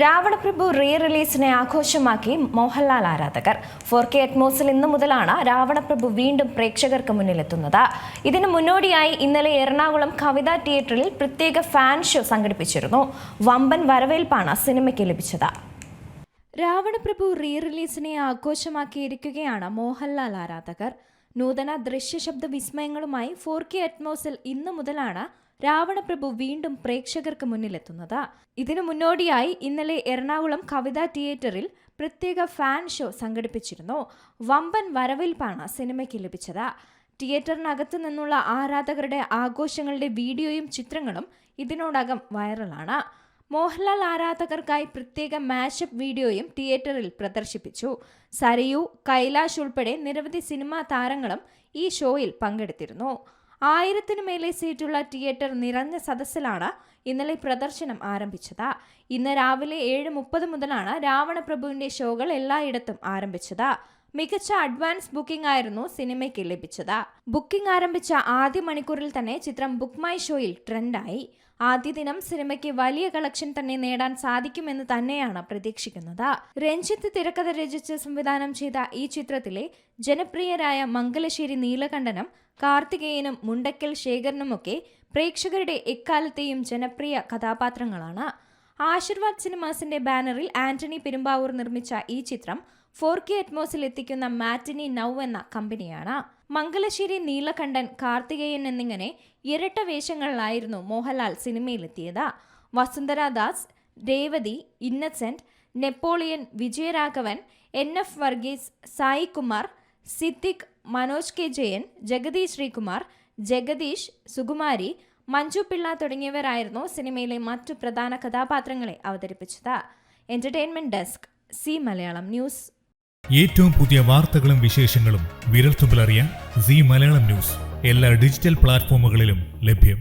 Ravanaprabhu re റിലീസിനെ ആഘോഷമാക്കി Mohanlal ആരാധകർ. 4K അറ്റ്മോസിൽ ഇന്നു മുതലാണ് രാവണപ്രഭു വീണ്ടും പ്രേക്ഷകർക്ക് മുന്നിലെത്തുന്നത്. ഇതിനു മുന്നോടിയായി ഇന്നലെ എറണാകുളം കവിതാ തിയേറ്ററിൽ പ്രത്യേക ഫാൻ ഷോ സംഘടിപ്പിച്ചിരുന്നു. വമ്പൻ വരവേൽപ്പാണ് സിനിമയ്ക്ക് ലഭിച്ചത്. രാവണപ്രഭു റീ റിലീസിനെ ആഘോഷമാക്കിയിരിക്കുകയാണ് മോഹൻലാൽ ആരാധകർ. നൂതന ദൃശ്യശബ്ദ വിസ്മയങ്ങളുമായി 4K അറ്റ്മോസിൽ ഇന്നു മുതലാണ് രാവണപ്രഭു വീണ്ടും പ്രേക്ഷകർക്ക് മുന്നിലെത്തുന്നത്. ഇതിനു മുന്നോടിയായി ഇന്നലെ എറണാകുളം കവിതാ തിയേറ്ററിൽ പ്രത്യേക ഫാൻ ഷോ സംഘടിപ്പിച്ചിരുന്നു. വമ്പൻ വരവേൽപ്പാണ് സിനിമയ്ക്ക് ലഭിച്ചത്. തിയേറ്ററിനകത്തു നിന്നുള്ള ആരാധകരുടെ ആഘോഷങ്ങളുടെ വീഡിയോയും ചിത്രങ്ങളും ഇതിനോടകം വൈറലാണ്. മോഹൻലാൽ ആരാധകർക്കായി പ്രത്യേക മാഷപ്പ് വീഡിയോയും തിയേറ്ററിൽ പ്രദർശിപ്പിച്ചു. സരയു, കൈലാഷ് ഉൾപ്പെടെ നിരവധി സിനിമാ താരങ്ങളും ഈ ഷോയിൽ പങ്കെടുത്തിരുന്നു. 1000-ന് മേലെ സീറ്റുള്ള തിയേറ്റർ നിറഞ്ഞ സദസ്സിലാണ് ഇന്നലെ പ്രദർശനം ആരംഭിച്ചത്. ഇന്ന് രാവിലെ 7:30 മുതലാണ് രാവണപ്രഭുവിന്റെ ഷോകൾ എല്ലായിടത്തും ആരംഭിച്ചത്. മികച്ച അഡ്വാൻസ് ബുക്കിംഗ് ആയിരുന്നു സിനിമയ്ക്ക് ലഭിച്ചത്. ബുക്കിംഗ് ആരംഭിച്ച ആദ്യ മണിക്കൂറിൽ തന്നെ ചിത്രം ബുക്ക് മൈ ഷോയിൽ ട്രെൻഡായി. ആദ്യ ദിനം സിനിമയ്ക്ക് വലിയ കളക്ഷൻ തന്നെ നേടാൻ സാധിക്കുമെന്ന് തന്നെയാണ് പ്രതീക്ഷിക്കുന്നത്. രഞ്ജിത്ത് തിരക്കഥ രചിച്ച് സംവിധാനം ചെയ്ത ഈ ചിത്രത്തിലെ ജനപ്രിയരായ മംഗലശ്ശേരി നീലകണ്ഠനും കാർത്തികേയനും മുണ്ടക്കൽ ശേഖരനുമൊക്കെ പ്രേക്ഷകരുടെ എക്കാലത്തെയും ജനപ്രിയ കഥാപാത്രങ്ങളാണ്. ആശീർവാദ് സിനിമാസിന്റെ ബാനറിൽ ആന്റണി പെരുമ്പാവൂർ നിർമ്മിച്ച ഈ ചിത്രം 4K അറ്റ്മോസിൽ എത്തിക്കുന്ന മാറ്റിനി നൗ എന്ന കമ്പനിയാണ്. മംഗലശ്ശേരി നീലകണ്ഠൻ, കാർത്തികേയൻ എന്നിങ്ങനെ ഇരട്ട വേഷങ്ങളിലായിരുന്നു മോഹൻലാൽ സിനിമയിലെത്തിയത്. വസുന്ധര ദാസ്, രേവതി, ഇന്നസെന്റ്, നെപ്പോളിയൻ, വിജയരാഘവൻ, NF വർഗീസ്, സായി കുമാർ, സിദ്ദിഖ്, മനോജ് K ജയൻ, ജഗതി ശ്രീകുമാർ, ജഗദീഷ്, സുകുമാരി, മഞ്ജു പിള്ള തുടങ്ങിയവരായിരുന്നു സിനിമയിലെ മറ്റു പ്രധാന കഥാപാത്രങ്ങളെ അവതരിപ്പിച്ചത്. Entertainment desk, Zee Malayalam news. ഏറ്റവും പുതിയ വാർത്തകളും വിശേഷങ്ങളും വിരൽത്തുമ്പിലറിയാൻ സി മലയാളം ന്യൂസ് എല്ലാ ഡിജിറ്റൽ പ്ലാറ്റ്ഫോമുകളിലും ലഭ്യം.